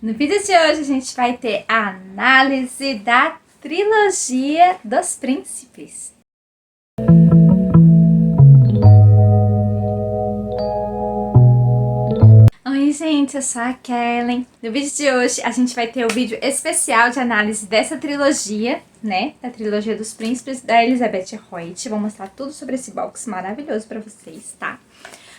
No vídeo de hoje a gente vai ter a análise da trilogia dos príncipes. Oi gente, eu sou a Kellen. No vídeo de hoje a gente vai ter o vídeo especial de análise dessa trilogia, né? Da trilogia dos príncipes da Elizabeth Hoyt. Vou mostrar tudo sobre esse box maravilhoso pra vocês, tá?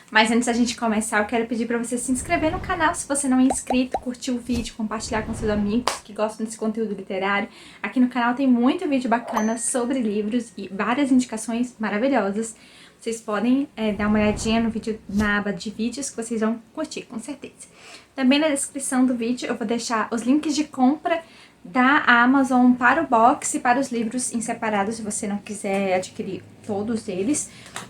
Mas antes da gente começar, eu quero pedir pra você se inscrever no canal se você não é inscrito, curtir o vídeo, compartilhar com seus amigos que gostam desse conteúdo literário. Aqui no canal tem muito vídeo bacana sobre livros e várias indicações maravilhosas. Vocês podem dar uma olhadinha no vídeo, na aba de vídeos, que vocês vão curtir, com certeza. Também na descrição do vídeo eu vou deixar os links de compra da Amazon para o box e para os livros em separado, se você não quiser adquirir todos eles.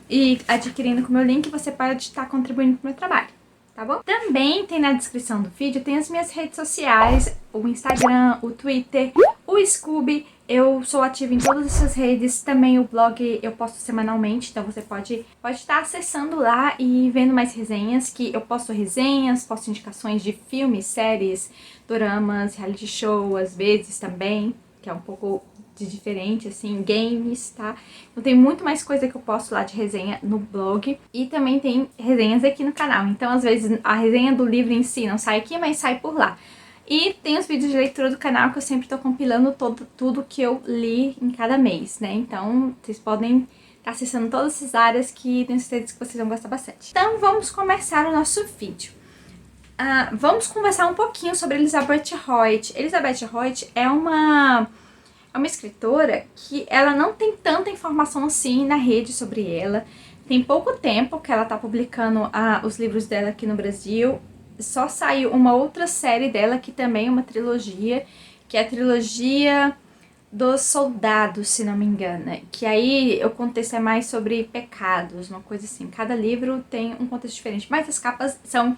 E adquirindo com o meu link, você pode estar contribuindo para o meu trabalho, tá bom? Também tem na descrição do vídeo, tem as minhas redes sociais, o Instagram, o Twitter, o Scooby. Eu sou ativa em todas essas redes, também o blog eu posto semanalmente, então você pode estar acessando lá e vendo mais resenhas, que eu posto resenhas, posto indicações de filmes, séries, doramas, reality show, às vezes também, que é um pouco de diferente, assim, games, tá? Então tem muito mais coisa que eu posto lá de resenha no blog e também tem resenhas aqui no canal. Então às vezes a resenha do livro em si não sai aqui, mas sai por lá. E tem os vídeos de leitura do canal que eu sempre tô compilando tudo que eu li em cada mês, né? Então vocês podem estar acessando todas essas áreas que tenho certeza que vocês vão gostar bastante. Então vamos começar o nosso vídeo. Vamos conversar um pouquinho sobre Elizabeth Hoyt. Elizabeth Hoyt é uma escritora que ela não tem tanta informação assim na rede sobre ela. Tem pouco tempo que ela tá publicando os livros dela aqui no Brasil. Só saiu uma outra série dela, que também é uma trilogia, que é a trilogia dos soldados, se não me engano. Que aí o contexto é mais sobre pecados, uma coisa assim. Cada livro tem um contexto diferente, mas as capas são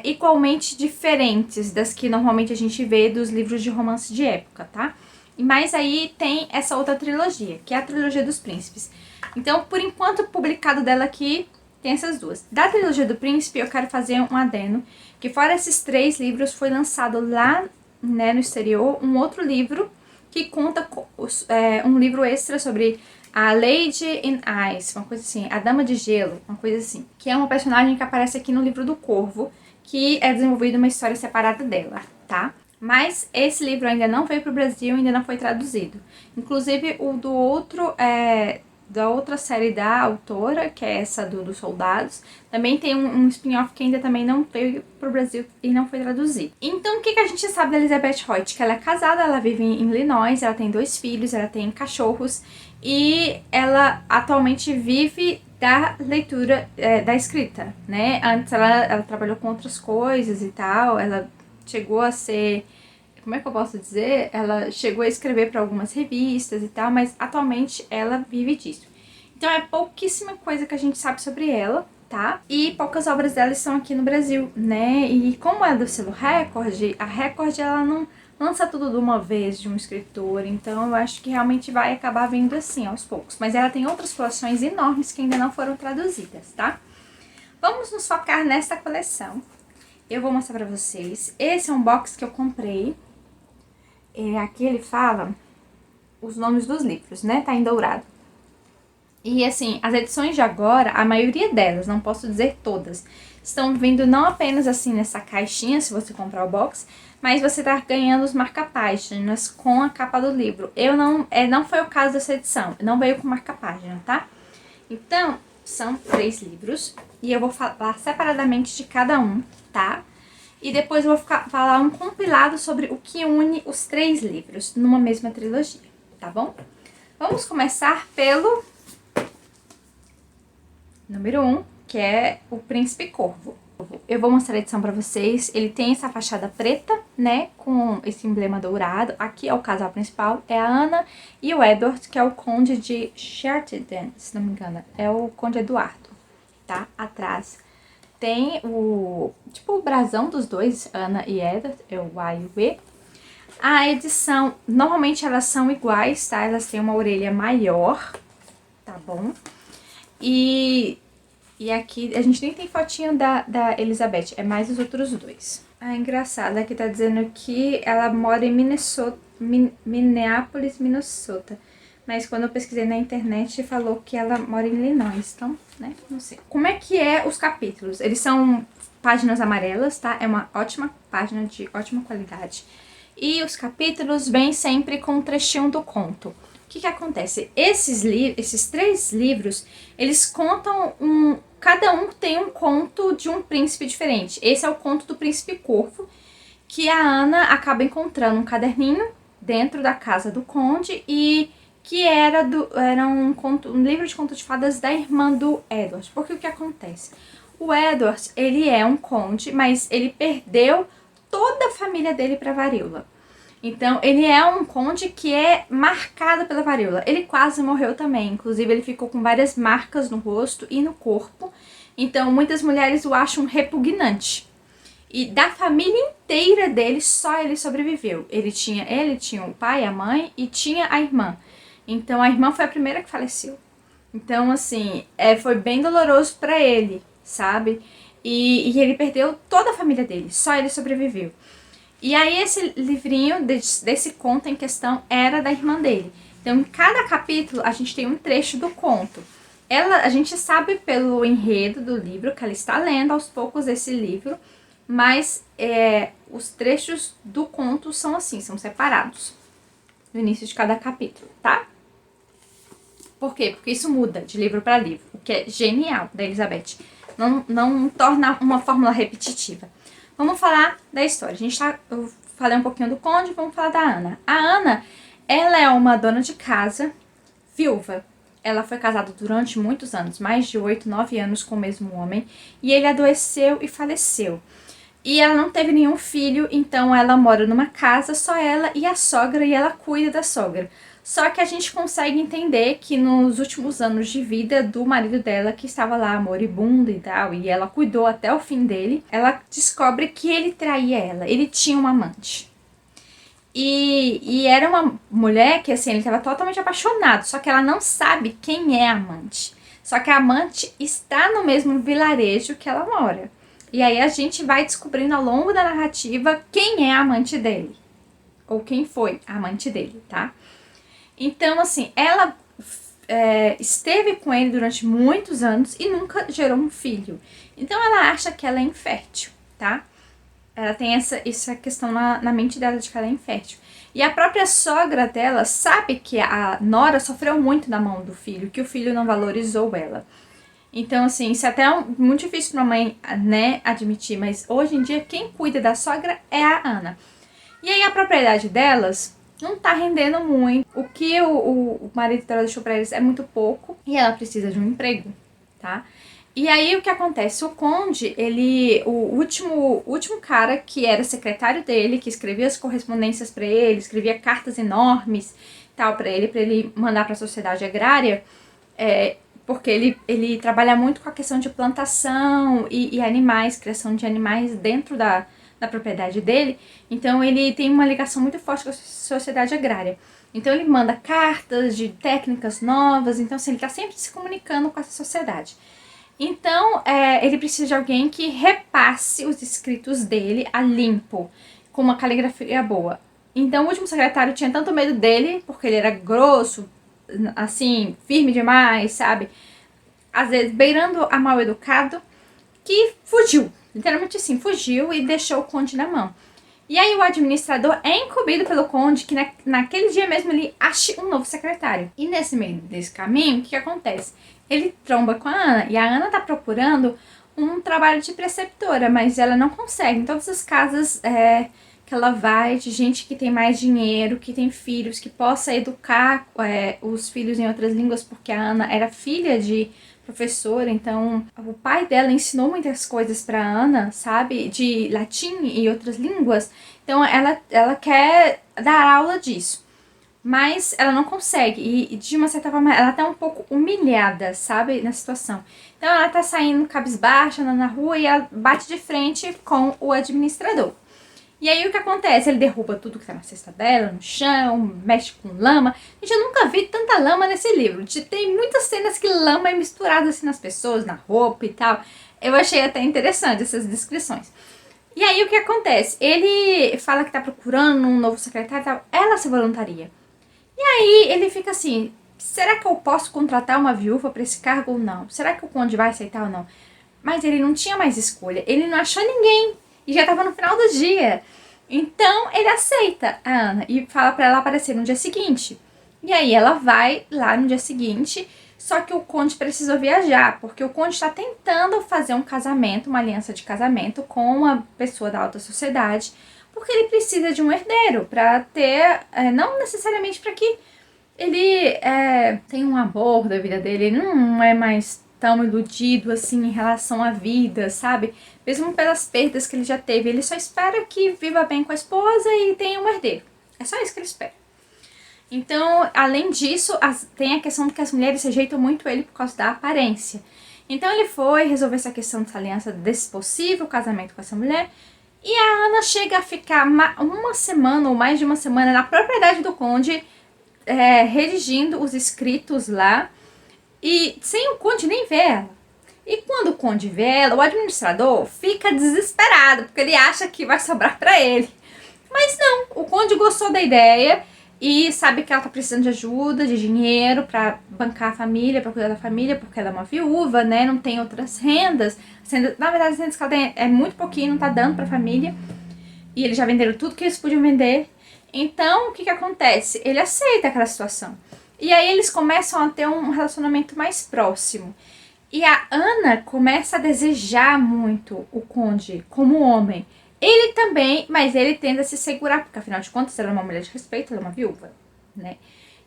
igualmente diferentes das que normalmente a gente vê dos livros de romance de época, tá? Mas aí tem essa outra trilogia, que é a trilogia dos príncipes. Então, por enquanto, publicado dela aqui, tem essas duas. Da trilogia do príncipe, eu quero fazer um adendo, que fora esses 3 livros, foi lançado lá, né, no exterior, um outro livro que conta um livro extra sobre a Lady in Ice, uma coisa assim, a Dama de Gelo, uma coisa assim, que é uma personagem que aparece aqui no livro do Corvo, que é desenvolvida uma história separada dela, tá? Mas esse livro ainda não veio para o Brasil, ainda não foi traduzido. Inclusive o do outro, da outra série da autora, que é essa dos soldados, também tem um spin-off que ainda também não veio para o Brasil e não foi traduzido. Então o que a gente sabe da Elizabeth Hoyt? Que ela é casada, ela vive em Illinois, ela tem 2 filhos, ela tem cachorros e ela atualmente vive da leitura, da escrita, né? Antes ela trabalhou com outras coisas e tal, ela chegou a ser, como é que eu posso dizer? Ela chegou a escrever para algumas revistas e tal, mas atualmente ela vive disso. Então é pouquíssima coisa que a gente sabe sobre ela, tá? E poucas obras dela estão aqui no Brasil, né? E como é do selo Record, a Record ela não lança tudo de uma vez de um escritor, então eu acho que realmente vai acabar vindo assim, aos poucos. Mas ela tem outras coleções enormes que ainda não foram traduzidas, tá? Vamos nos focar nesta coleção. Eu vou mostrar pra vocês. Esse é um box que eu comprei. Aqui ele fala os nomes dos livros, né? Tá em dourado. E assim, as edições de agora, a maioria delas, não posso dizer todas, estão vindo não apenas assim nessa caixinha, se você comprar o box, mas você tá ganhando os marca-páginas com a capa do livro. Não foi o caso dessa edição, não veio com marca-página, tá? Então, são 3 livros e eu vou falar separadamente de cada um, tá? E depois eu vou falar um compilado sobre o que une os 3 livros numa mesma trilogia, tá bom? Vamos começar pelo número 1, que é o Príncipe Corvo. Eu vou mostrar a edição pra vocês. Ele tem essa fachada preta, né, com esse emblema dourado. Aqui é o casal principal, é a Ana e o Edward, que é o conde de Shetland, se não me engano. É o conde Eduardo, tá? Atrás tem o brasão dos dois, Ana e Edward, é o A e o B. A edição, normalmente elas são iguais, tá? Elas têm uma orelha maior, tá bom? E aqui a gente nem tem fotinho da Elizabeth, é mais os outros dois. Ah, engraçado, aqui tá dizendo que ela mora em Minnesota, Minneapolis, Minnesota. Mas quando eu pesquisei na internet, falou que ela mora em Illinois, então, né, não sei. Como é que é os capítulos? Eles são páginas amarelas, tá? É uma ótima página de ótima qualidade. E os capítulos vêm sempre com um trechinho do conto. O que acontece? Esses 3 livros, eles contam cada um tem um conto de um príncipe diferente. Esse é o conto do Príncipe Corvo, que a Ana acaba encontrando um caderninho dentro da casa do conde e que era um livro de conto de fadas da irmã do Edward. Porque o que acontece? O Edward, ele é um conde, mas ele perdeu toda a família dele para varíola. Então, ele é um conde que é marcado pela varíola. Ele quase morreu também, inclusive ele ficou com várias marcas no rosto e no corpo. Então, muitas mulheres o acham repugnante. E da família inteira dele, só ele sobreviveu. Ele tinha o pai, a mãe e tinha a irmã. Então, a irmã foi a primeira que faleceu. Então, assim, foi bem doloroso pra ele, sabe? E ele perdeu toda a família dele, só ele sobreviveu. E aí esse livrinho desse conto em questão era da irmã dele. Então, em cada capítulo, a gente tem um trecho do conto. A gente sabe pelo enredo do livro que ela está lendo aos poucos esse livro, mas os trechos do conto são assim, são separados no início de cada capítulo, tá? Por quê? Porque isso muda de livro para livro, o que é genial da Elizabeth. Não torna uma fórmula repetitiva. Vamos falar da história. Eu falei um pouquinho do conde, vamos falar da Ana. A Ana, ela é uma dona de casa, viúva. Ela foi casada durante muitos anos, mais de 8, 9 anos com o mesmo homem, e ele adoeceu e faleceu. E ela não teve nenhum filho, então ela mora numa casa, só ela e a sogra, e ela cuida da sogra. Só que a gente consegue entender que nos últimos anos de vida do marido dela, que estava lá moribundo e tal, e ela cuidou até o fim dele, ela descobre que ele traía ela, ele tinha uma amante. E era uma mulher que, assim, ele estava totalmente apaixonado, só que ela não sabe quem é a amante. Só que a amante está no mesmo vilarejo que ela mora. E aí a gente vai descobrindo ao longo da narrativa quem é a amante dele. Ou quem foi a amante dele, tá? Então, assim, ela esteve com ele durante muitos anos e nunca gerou um filho. Então ela acha que ela é infértil, tá? Ela tem essa questão na mente dela de que ela é infértil. E a própria sogra dela sabe que a nora sofreu muito na mão do filho, que o filho não valorizou ela. Então, assim, isso é até muito difícil pra mãe, né, admitir, mas hoje em dia quem cuida da sogra é a Ana. E aí a propriedade delas não tá rendendo muito. O que o marido dela deixou pra eles é muito pouco e ela precisa de um emprego, tá? E aí o que acontece? O conde, o último cara que era secretário dele, que escrevia as correspondências pra ele, escrevia cartas enormes, tal, pra ele mandar pra sociedade agrária, porque ele trabalha muito com a questão de plantação e animais, criação de animais dentro da propriedade dele. Então ele tem uma ligação muito forte com a sociedade agrária. Então ele manda cartas de técnicas novas, então assim, ele está sempre se comunicando com essa sociedade. Então ele precisa de alguém que repasse os escritos dele a limpo, com uma caligrafia boa. Então o último secretário tinha tanto medo dele, porque ele era grosso, assim, firme demais, sabe? Às vezes beirando a mal educado, que fugiu. Literalmente assim, fugiu e deixou o conde na mão. E aí o administrador é incumbido pelo conde que naquele dia mesmo ele ache um novo secretário. E nesse meio desse caminho, o que acontece? Ele tromba com a Ana, e a Ana tá procurando um trabalho de preceptora, mas ela não consegue. Em todas as casas que ela vai, de gente que tem mais dinheiro, que tem filhos, que possa educar os filhos em outras línguas, porque a Ana era filha de professora, então o pai dela ensinou muitas coisas para Ana, sabe, de latim e outras línguas, então ela quer dar aula disso, mas ela não consegue, e de uma certa forma ela tá um pouco humilhada, sabe, na situação. Então ela tá saindo cabisbaixa na rua e ela bate de frente com o administrador. E aí o que acontece? Ele derruba tudo que tá na cesta dela, no chão, mexe com lama. Gente, eu nunca vi tanta lama nesse livro. Tem muitas cenas que lama é misturada assim nas pessoas, na roupa e tal. Eu achei até interessante essas descrições. E aí o que acontece? Ele fala que tá procurando um novo secretário e tal, ela se voluntaria. E aí ele fica assim, será que eu posso contratar uma viúva para esse cargo ou não? Será que o conde vai aceitar ou não? Mas ele não tinha mais escolha, ele não achou ninguém e já tava no final do dia. Então ele aceita a Ana e fala para ela aparecer no dia seguinte. E aí ela vai lá no dia seguinte, só que o conde precisou viajar, porque o conde está tentando fazer um casamento, uma aliança de casamento com uma pessoa da alta sociedade, porque ele precisa de um herdeiro para ter, não necessariamente para que ele tenha um amor da vida dele, ele não é mais tão iludido assim em relação à vida, sabe? Mesmo pelas perdas que ele já teve, ele só espera que viva bem com a esposa e tenha um herdeiro. É só isso que ele espera. Então, além disso, tem a questão de que as mulheres rejeitam muito ele por causa da aparência. Então ele foi resolver essa questão dessa aliança, desse possível casamento com essa mulher. E a Ana chega a ficar uma semana ou mais de uma semana na propriedade do conde, redigindo os escritos lá. E sem o conde nem ver ela. E quando o conde vê ela, o administrador fica desesperado, porque ele acha que vai sobrar pra ele. Mas não, o conde gostou da ideia e sabe que ela tá precisando de ajuda, de dinheiro pra bancar a família, pra cuidar da família, porque ela é uma viúva, né? Não tem outras rendas. Na verdade, as rendas que ela tem é muito pouquinho, não tá dando pra família. E eles já venderam tudo que eles podiam vender. Então, o que acontece? Ele aceita aquela situação. E aí eles começam a ter um relacionamento mais próximo. E a Ana começa a desejar muito o conde como homem. Ele também, mas ele tenta se segurar, porque afinal de contas ela é uma mulher de respeito, ela é uma viúva, né?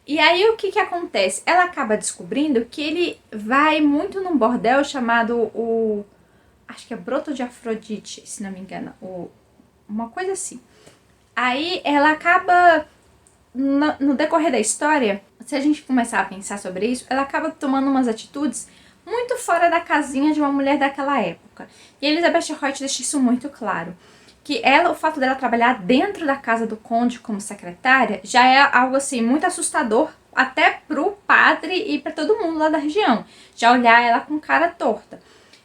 E aí o que acontece? Ela acaba descobrindo que ele vai muito num bordel chamado acho que é Broto de Afrodite, se não me engano, uma coisa assim. Aí ela acaba, no decorrer da história, se a gente começar a pensar sobre isso, ela acaba tomando umas atitudes muito fora da casinha de uma mulher daquela época. E Elizabeth Hoyt deixa isso muito claro. Que o fato dela trabalhar dentro da casa do conde como secretária, já é algo assim muito assustador até pro padre e para todo mundo lá da região. Já olhar ela com cara torta.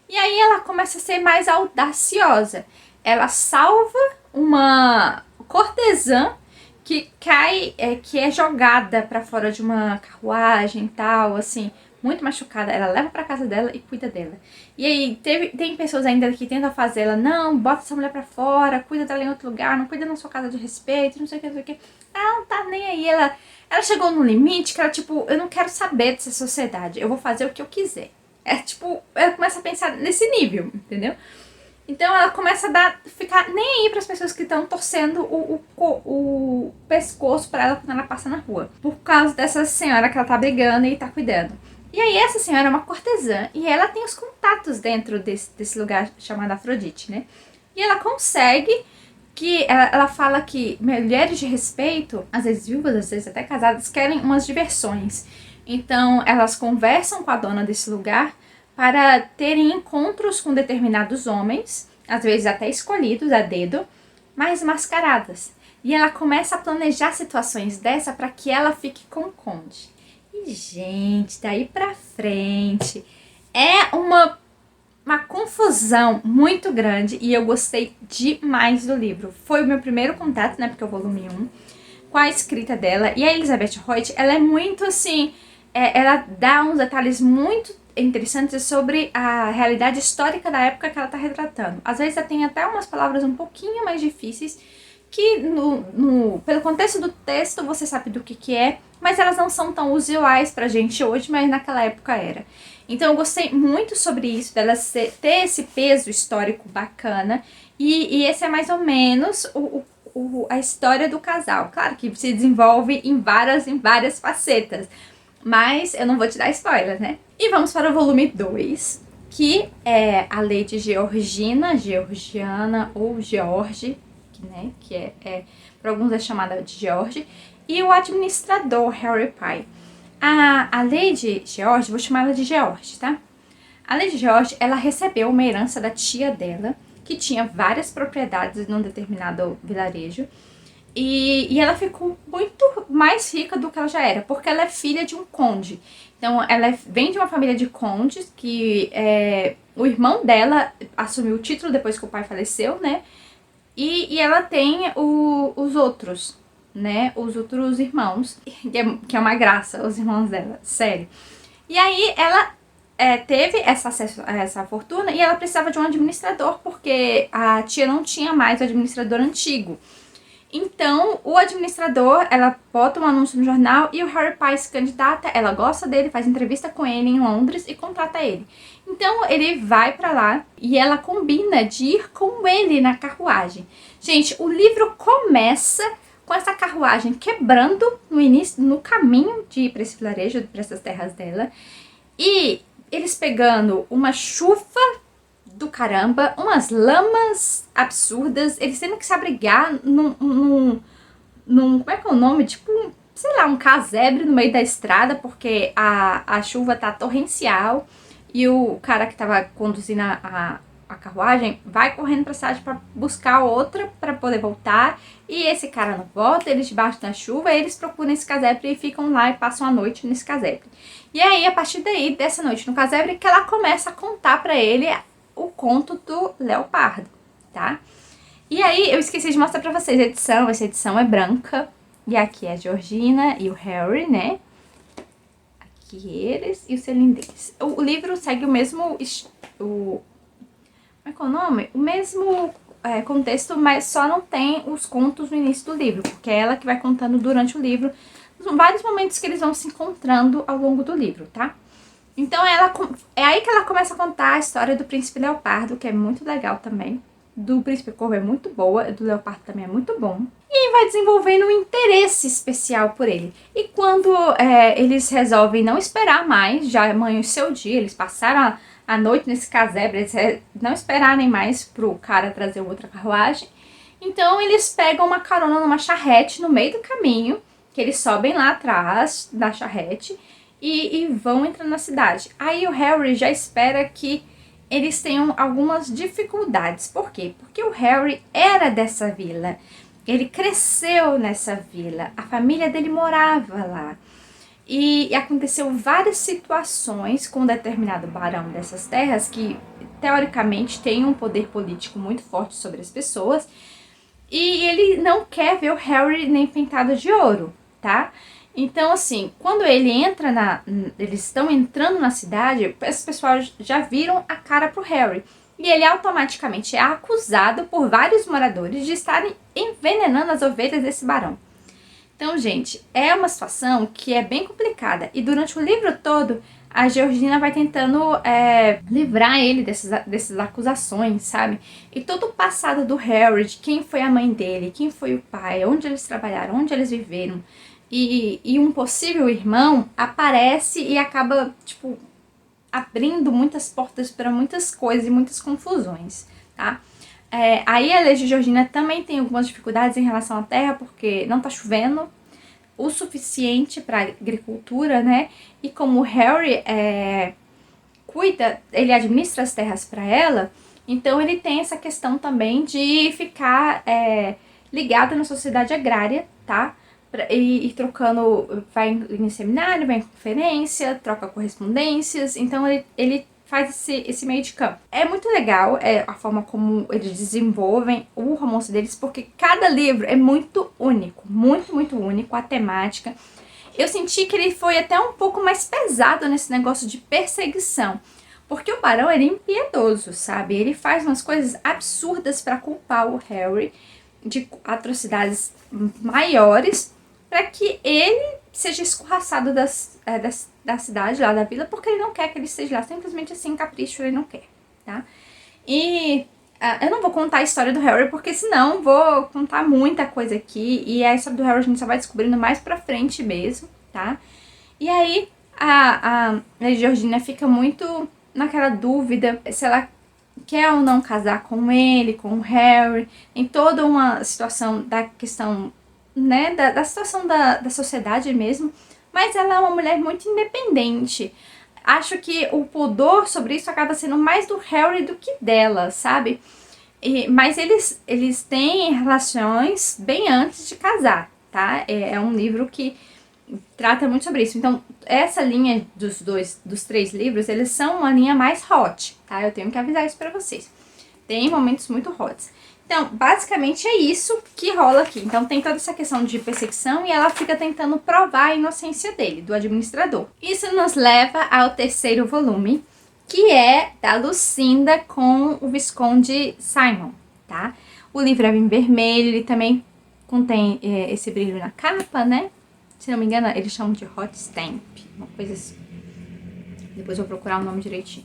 E aí ela começa a ser mais audaciosa. Ela salva uma cortesã que cai, que é jogada para fora de uma carruagem e tal, assim, muito machucada. Ela leva pra casa dela e cuida dela. E aí tem pessoas ainda que tentam fazer ela, não, bota essa mulher pra fora, cuida dela em outro lugar, não cuida na sua casa de respeito, não sei o que, não sei o que. Ela não tá nem aí, ela chegou num limite que ela, tipo, eu não quero saber dessa sociedade, eu vou fazer o que eu quiser. Tipo, ela começa a pensar nesse nível, entendeu? Então ela começa a ficar nem aí para as pessoas que estão torcendo o pescoço para ela quando ela passa na rua. Por causa dessa senhora que ela tá brigando e tá cuidando. E aí essa senhora é uma cortesã e ela tem os contatos dentro desse lugar chamado Afrodite, né? E ela consegue que... Ela fala que mulheres de respeito, às vezes viúvas, às vezes até casadas, querem umas diversões. Então elas conversam com a dona desse lugar para terem encontros com determinados homens, às vezes até escolhidos a dedo, mas mascaradas. E ela começa a planejar situações dessa para que ela fique com o conde. E, gente, daí pra frente é uma confusão muito grande e eu gostei demais do livro. Foi o meu primeiro contato, né, porque é o volume 1, com a escrita dela. E a Elizabeth Hoyt, ela é muito assim, ela dá uns detalhes muito interessantes sobre a realidade histórica da época que ela está retratando. Às vezes ela tem até umas palavras um pouquinho mais difíceis que pelo contexto do texto você sabe do que é, mas elas não são tão usuais pra gente hoje, mas naquela época era. Então eu gostei muito sobre isso, dela ter esse peso histórico bacana, e esse é mais ou menos a história do casal. Claro que se desenvolve em várias facetas, mas eu não vou te dar spoiler, né? E vamos para o volume 2, que é a Lady Georgiana ou George, né? Que para alguns é chamada de George, e o administrador Harry Pye. A Lady George, vou chamar ela de George, tá? A Lady George, ela recebeu uma herança da tia dela, que tinha várias propriedades num determinado vilarejo, e ela ficou muito mais rica do que ela já era, porque ela é filha de um conde. Então, ela vem de uma família de condes, que o irmão dela assumiu o título depois que o pai faleceu, né? E ela tem os outros, né? Os outros irmãos, que é uma graça, os irmãos dela, sério. E aí ela teve esse acesso a essa fortuna e ela precisava de um administrador, porque a tia não tinha mais o administrador antigo. Então, o administrador, ela bota um anúncio no jornal e o Harry Pye se candidata, ela gosta dele, faz entrevista com ele em Londres e contrata ele. Então, ele vai pra lá e ela combina de ir com ele na carruagem. Gente, o livro começa com essa carruagem quebrando no início, no caminho de ir pra esse vilarejo, pra essas terras dela. E eles pegando uma chuva do caramba, umas lamas absurdas, eles tendo que se abrigar num como é que é o nome? Tipo, sei lá, um casebre no meio da estrada, porque a chuva tá torrencial e o cara que tava conduzindo a carruagem vai correndo pra cidade pra buscar outra pra poder voltar, e esse cara não volta, eles debaixo da chuva, eles procuram esse casebre e ficam lá e passam a noite nesse casebre. E aí, a partir daí, dessa noite no casebre, que ela começa a contar pra ele o conto do Leopardo, tá? E aí, eu esqueci de mostrar pra vocês a edição. Essa edição é branca. E aqui é a Georgina e o Harry, né? Aqui eles e o selim deles. O livro segue o mesmo... como é que é o nome? O mesmo contexto, mas só não tem os contos no início do livro. Porque é ela que vai contando durante o livro. Vários momentos que eles vão se encontrando ao longo do livro, tá? Então é aí que ela começa a contar a história do Príncipe Leopardo, que é muito legal também. Do Príncipe Corvo é muito boa, do Leopardo também é muito bom. E vai desenvolvendo um interesse especial por ele. E quando eles resolvem não esperar mais, já amanheceu o dia, eles passaram a noite nesse casebre, eles não esperarem mais pro cara trazer outra carruagem. Então eles pegam uma carona numa charrete no meio do caminho, que eles sobem lá atrás da charrete, e vão entrando na cidade. Aí o Harry já espera que eles tenham algumas dificuldades. Por quê? Porque o Harry era dessa vila. Ele cresceu nessa vila. A família dele morava lá. E aconteceu várias situações com um determinado barão dessas terras que, teoricamente, tem um poder político muito forte sobre as pessoas. E ele não quer ver o Harry nem pintado de ouro, tá? Então, assim, quando ele entra eles estão entrando na cidade, esse pessoal já viram a cara pro Harry. E ele automaticamente é acusado por vários moradores de estarem envenenando as ovelhas desse barão. Então, gente, é uma situação que é bem complicada. E durante o livro todo, a Georgina vai tentando livrar ele dessas acusações, sabe? E todo o passado do Harry, de quem foi a mãe dele, quem foi o pai, onde eles trabalharam, onde eles viveram, e um possível irmão aparece e acaba, tipo, abrindo muitas portas para muitas coisas e muitas confusões, tá? Aí a Lady Georgina também tem algumas dificuldades em relação à terra, porque não tá chovendo o suficiente para agricultura, né? E como o Harry cuida, ele administra as terras para ela, então ele tem essa questão também de ficar ligado na sociedade agrária, tá? E trocando, vai em seminário, vai em conferência, troca correspondências, então ele faz esse meio de campo. É muito legal a forma como eles desenvolvem o romance deles, porque cada livro é muito único, muito, muito único, a temática. Eu senti que ele foi até um pouco mais pesado nesse negócio de perseguição, porque o barão ele é impiedoso, sabe? Ele faz umas coisas absurdas para culpar o Harry de atrocidades maiores, para que ele seja escorraçado da cidade, lá da vila, porque ele não quer que ele esteja lá, simplesmente assim, capricho, ele não quer, tá? E eu não vou contar a história do Harry, porque senão vou contar muita coisa aqui, e a história do Harry a gente só vai descobrindo mais pra frente mesmo, tá? E aí a Georgina fica muito naquela dúvida se ela quer ou não casar com ele, com o Harry, em toda uma situação da questão, né, da situação da sociedade mesmo, mas ela é uma mulher muito independente. Acho que o pudor sobre isso acaba sendo mais do Harry do que dela, sabe? Mas eles têm relações bem antes de casar, tá? É um livro que trata muito sobre isso. Então, essa linha dos 3 livros, eles são uma linha mais hot, tá? Eu tenho que avisar isso pra vocês. Tem momentos muito hots. Então, basicamente é isso que rola aqui. Então, tem toda essa questão de perseguição e ela fica tentando provar a inocência dele, do administrador. Isso nos leva ao terceiro volume, que é da Lucinda com o Visconde Simon, tá? O livro é em vermelho, ele também contém esse brilho na capa, né? Se não me engano, eles chamam de hot stamp, uma coisa assim. Depois eu vou procurar o nome direitinho.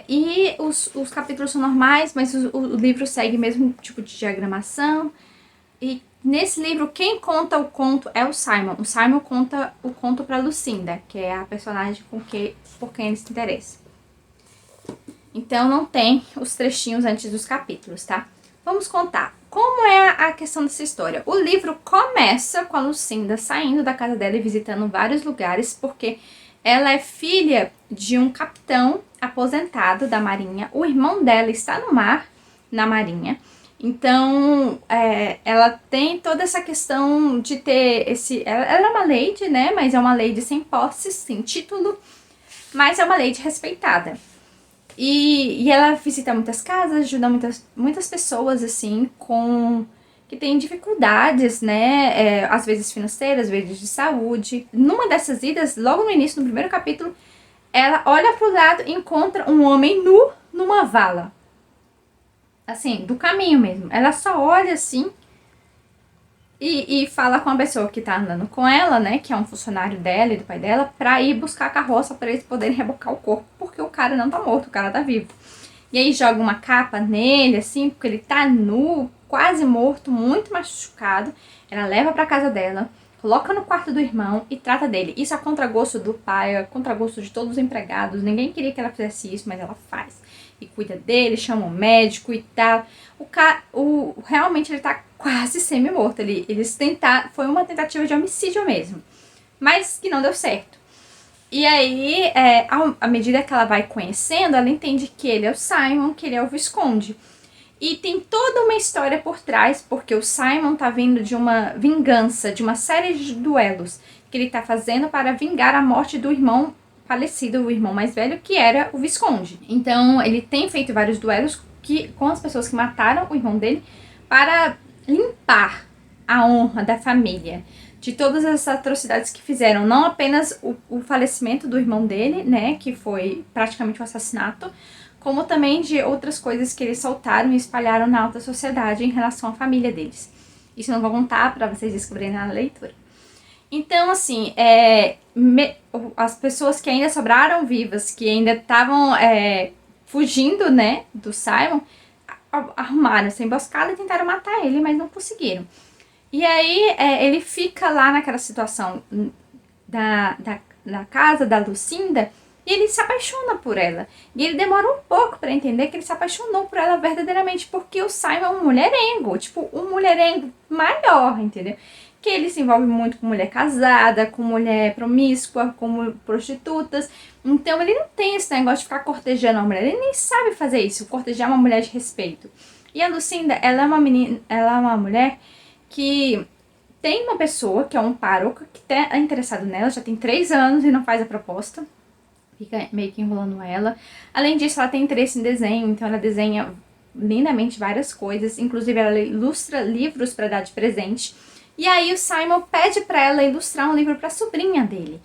E os capítulos são normais, mas o livro segue o mesmo tipo de diagramação. E nesse livro, quem conta o conto é o Simon. O Simon conta o conto para Lucinda, que é a personagem por quem ele se interessa. Então não tem os trechinhos antes dos capítulos, tá? Vamos contar. Como é a questão dessa história? O livro começa com a Lucinda saindo da casa dela e visitando vários lugares, porque ela é filha de um capitão aposentado da marinha. O irmão dela está no mar, na marinha. Então, ela tem toda essa questão de ter esse... Ela é uma lady, né? Mas é uma lady sem posse, sem título. Mas é uma lady respeitada. E ela visita muitas casas, ajuda muitas pessoas, assim, que têm dificuldades, né? Às vezes financeiras, às vezes de saúde. Numa dessas idas, logo no início, no primeiro capítulo, ela olha pro lado e encontra um homem nu numa vala. Assim, do caminho mesmo. Ela só olha assim e fala com a pessoa que tá andando com ela, né? Que é um funcionário dela e do pai dela, pra ir buscar a carroça pra eles poderem rebocar o corpo, porque o cara não tá morto, o cara tá vivo. E aí joga uma capa nele, assim, porque ele tá nu, quase morto, muito machucado. Ela leva pra casa dela, coloca no quarto do irmão e trata dele. Isso é contragosto do pai, é contragosto de todos os empregados. Ninguém queria que ela fizesse isso, mas ela faz. E cuida dele, chama o médico e tal. Realmente ele tá quase semi-morto. Foi uma tentativa de homicídio mesmo. Mas que não deu certo. E aí, à medida que ela vai conhecendo, ela entende que ele é o Simon, que ele é o Visconde. E tem toda uma história por trás, porque o Simon tá vindo de uma vingança, de uma série de duelos que ele tá fazendo para vingar a morte do irmão falecido, o irmão mais velho, que era o Visconde. Então, ele tem feito vários duelos com as pessoas que mataram o irmão dele para limpar a honra da família de todas as atrocidades que fizeram, não apenas o falecimento do irmão dele, né, que foi praticamente um assassinato, como também de outras coisas que eles soltaram e espalharam na alta sociedade em relação à família deles. Isso eu não vou contar para vocês descobrirem na leitura. Então, assim, as pessoas que ainda sobraram vivas, que ainda estavam fugindo, né, do Simon, arrumaram essa emboscada e tentaram matar ele, mas não conseguiram. E aí, ele fica lá naquela situação na casa da Lucinda e ele se apaixona por ela. E ele demora um pouco pra entender que ele se apaixonou por ela verdadeiramente, porque o Simon é um mulherengo, tipo, um mulherengo maior, entendeu? Que ele se envolve muito com mulher casada, com mulher promíscua, com prostitutas. Então ele não tem esse negócio de ficar cortejando uma mulher. Ele nem sabe fazer isso, cortejar uma mulher de respeito. E a Lucinda, ela é uma mulher que tem uma pessoa, que é um pároco, que é interessado nela, já tem 3 anos e não faz a proposta. Fica meio que enrolando ela. Além disso, ela tem interesse em desenho, então ela desenha lindamente várias coisas. Inclusive, ela ilustra livros para dar de presente. E aí o Simon pede para ela ilustrar um livro para a sobrinha dele,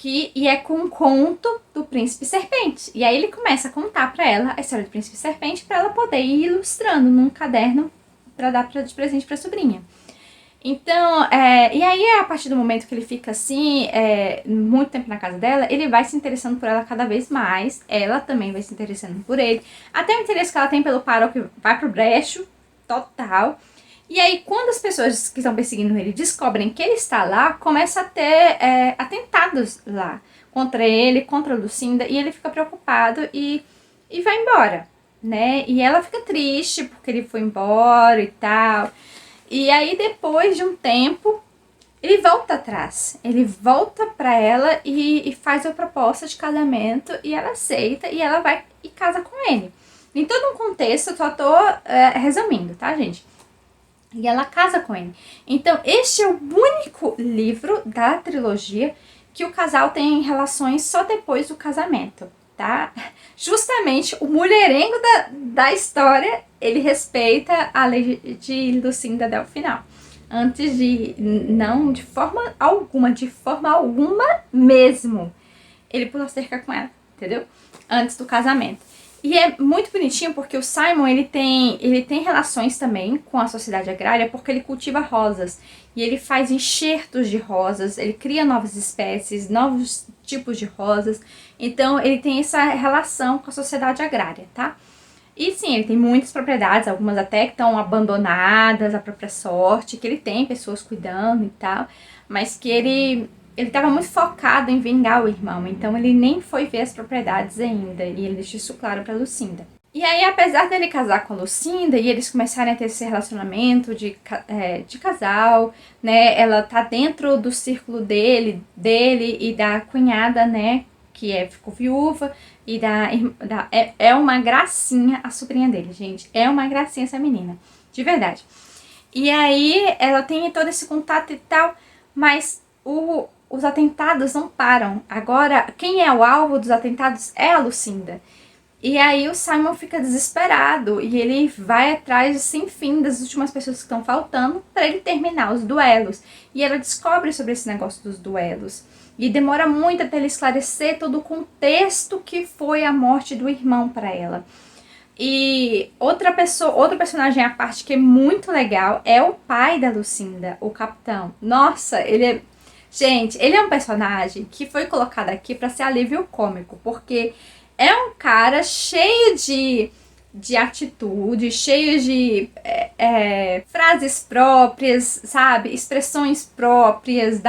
e é com um conto do Príncipe Serpente. E aí ele começa a contar para ela a história do Príncipe Serpente para ela poder ir ilustrando num caderno para dar de presente para a sobrinha. Então, e aí a partir do momento que ele fica assim, muito tempo na casa dela, ele vai se interessando por ela cada vez mais, ela também vai se interessando por ele, até o interesse que ela tem pelo pároco vai pro brecho, total. E aí, quando as pessoas que estão perseguindo ele descobrem que ele está lá, começa a ter atentados lá contra ele, contra a Lucinda, e ele fica preocupado e vai embora, né? E ela fica triste porque ele foi embora e tal. E aí, depois de um tempo, ele volta atrás. Ele volta pra ela e faz a proposta de casamento, e ela aceita, e ela vai e casa com ele. Em todo um contexto, eu só tô resumindo, tá, gente? E ela casa com ele. Então, este é o único livro da trilogia que o casal tem relações só depois do casamento, tá? Justamente o mulherengo da história ele respeita a lei de Lucinda até o final. Antes de, não de forma alguma mesmo, ele pulou cerca com ela, entendeu? Antes do casamento. E é muito bonitinho porque o Simon, ele tem relações também com a sociedade agrária porque ele cultiva rosas. E ele faz enxertos de rosas, ele cria novas espécies, novos tipos de rosas. Então, ele tem essa relação com a sociedade agrária, tá? E sim, ele tem muitas propriedades, algumas até que estão abandonadas, à própria sorte, que ele tem pessoas cuidando e tal, mas que ele estava muito focado em vingar o irmão, então ele nem foi ver as propriedades ainda, e ele deixou isso claro para Lucinda. E aí, apesar dele casar com a Lucinda e eles começarem a ter esse relacionamento de casal, né, ela tá dentro do círculo dele e da cunhada, né, que ficou viúva, e é uma gracinha a sobrinha dele, gente. É uma gracinha essa menina, de verdade. E aí ela tem todo esse contato e tal, mas os atentados não param. Agora, quem é o alvo dos atentados é a Lucinda. E aí o Simon fica desesperado e ele vai atrás, sem fim, das últimas pessoas que estão faltando para ele terminar os duelos. E ela descobre sobre esse negócio dos duelos. E demora muito até ele esclarecer todo o contexto que foi a morte do irmão para ela. E outro personagem à parte que é muito legal é o pai da Lucinda, o capitão. Nossa, gente, ele é um personagem que foi colocado aqui para ser alívio cômico, porque é um cara cheio de atitude, cheio de frases próprias, sabe? Expressões próprias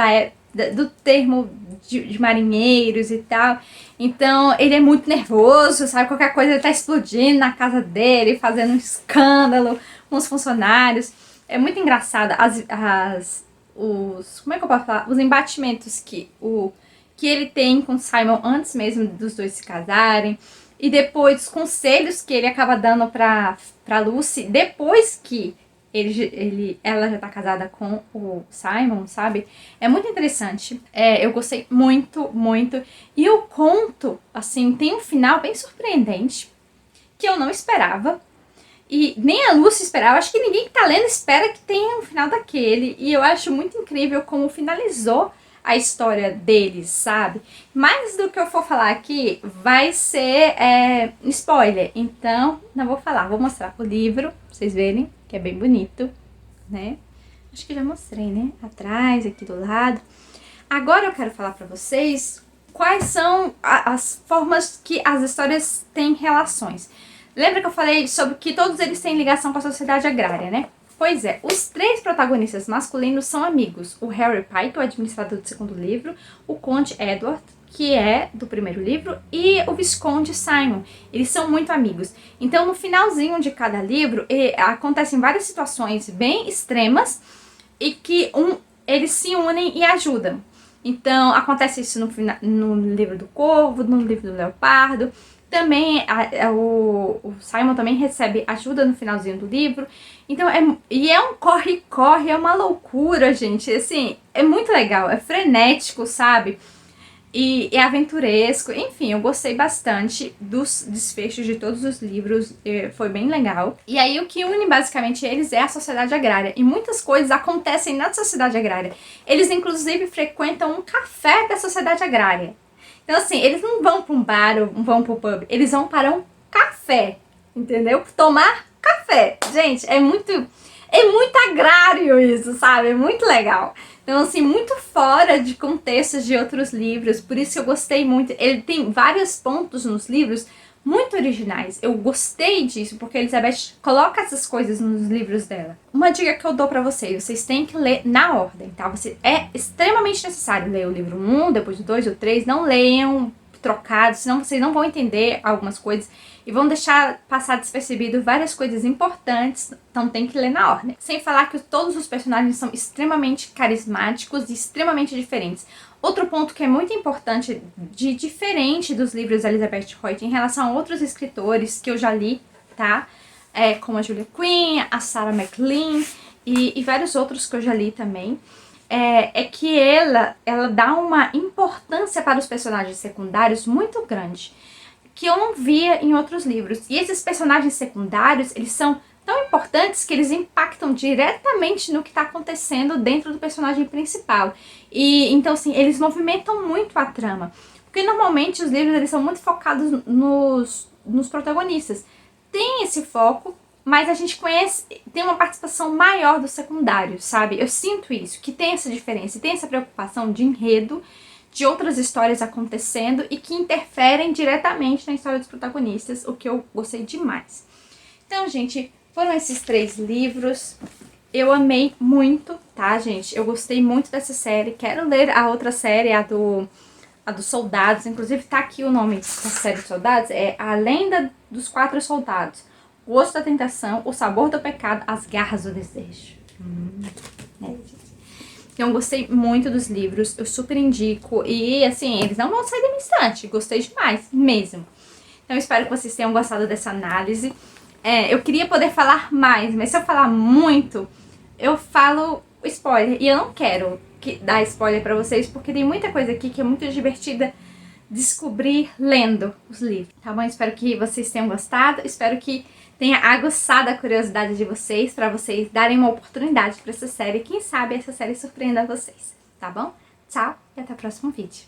do termo de marinheiros e tal. Então, ele é muito nervoso, sabe? Qualquer coisa ele tá explodindo na casa dele, fazendo um escândalo com os funcionários. É muito engraçado como é que eu posso falar? Os embatimentos que ele tem com o Simon antes mesmo dos dois se casarem. E depois, os conselhos que ele acaba dando pra Lucy, depois que ela já tá casada com o Simon, sabe? É muito interessante. Eu gostei muito, muito. E o conto, assim, tem um final bem surpreendente, que eu não esperava. E nem a Lucy esperava. Acho que ninguém que tá lendo espera que tenha um final daquele. E eu acho muito incrível como finalizou a história deles, sabe? Mais do que eu for falar aqui, vai ser spoiler. Então, não vou falar. Vou mostrar o livro, pra vocês verem, que é bem bonito, né? Acho que já mostrei, né? Atrás, aqui do lado. Agora eu quero falar pra vocês quais são as formas que as histórias têm relações. Lembra que eu falei sobre que todos eles têm ligação com a sociedade agrária, né? Pois é, os três protagonistas masculinos são amigos. O Harry Pike, o administrador do segundo livro, o Conde Edward, que é do primeiro livro, e o Visconde Simon. Eles são muito amigos. Então, no finalzinho de cada livro, acontecem várias situações bem extremas e que eles se unem e ajudam. Então, acontece isso no livro do Corvo, no livro do Leopardo. Também o Simon também recebe ajuda no finalzinho do livro. Então, é um corre-corre, é uma loucura, gente. Assim, é muito legal, é frenético, sabe? E é aventuresco. Enfim, eu gostei bastante dos desfechos de todos os livros. Foi bem legal. E aí, o que une basicamente eles é a sociedade agrária. E muitas coisas acontecem na sociedade agrária. Eles, inclusive, frequentam um café da sociedade agrária. Então, assim, eles não vão para um bar ou vão para um pub, eles vão para um café, entendeu? Tomar café. Gente, é muito agrário isso, sabe? É muito legal. Então, assim, muito fora de contextos de outros livros, por isso eu gostei muito. Ele tem vários pontos nos livros muito originais. Eu gostei disso, porque a Elizabeth coloca essas coisas nos livros dela. Uma dica que eu dou pra vocês têm que ler na ordem, tá? É extremamente necessário ler o livro 1, depois o 2, o 3, não leiam trocados, senão vocês não vão entender algumas coisas e vão deixar passar despercebido várias coisas importantes, então tem que ler na ordem. Sem falar que todos os personagens são extremamente carismáticos e extremamente diferentes. Outro ponto que é muito importante, diferente dos livros da Elizabeth Hoyt em relação a outros escritores que eu já li, tá? Como a Julia Quinn, a Sarah MacLean e vários outros que eu já li também. Que ela dá uma importância para os personagens secundários muito grande. que eu não via em outros livros. E esses personagens secundários, eles são tão importantes que eles impactam diretamente no que está acontecendo dentro do personagem principal. E então, assim, eles movimentam muito a trama. Porque normalmente os livros eles são muito focados nos protagonistas. Tem esse foco, mas a gente conhece, tem uma participação maior dos secundários, sabe? Eu sinto isso, que tem essa diferença, tem essa preocupação de enredo, de outras histórias acontecendo e que interferem diretamente na história dos protagonistas, o que eu gostei demais. Então, gente, foram esses 3 livros. Eu amei muito, tá, gente? Eu gostei muito dessa série. Quero ler a outra série, a dos soldados. Inclusive, tá aqui o nome da série dos soldados. É A Lenda dos 4 Soldados. O Gosto da Tentação, O Sabor do Pecado, As Garras do Desejo. Gente. Então, eu gostei muito dos livros. Eu super indico. E, assim, eles não vão sair da minha estante. Gostei demais, mesmo. Então, eu espero que vocês tenham gostado dessa análise. Eu queria poder falar mais, mas se eu falar muito, eu falo spoiler. E eu não quero dar spoiler pra vocês, porque tem muita coisa aqui que é muito divertida descobrir lendo os livros, tá bom? Espero que vocês tenham gostado, espero que tenha aguçado a curiosidade de vocês, pra vocês darem uma oportunidade pra essa série. Quem sabe essa série surpreenda vocês, tá bom? Tchau e até o próximo vídeo.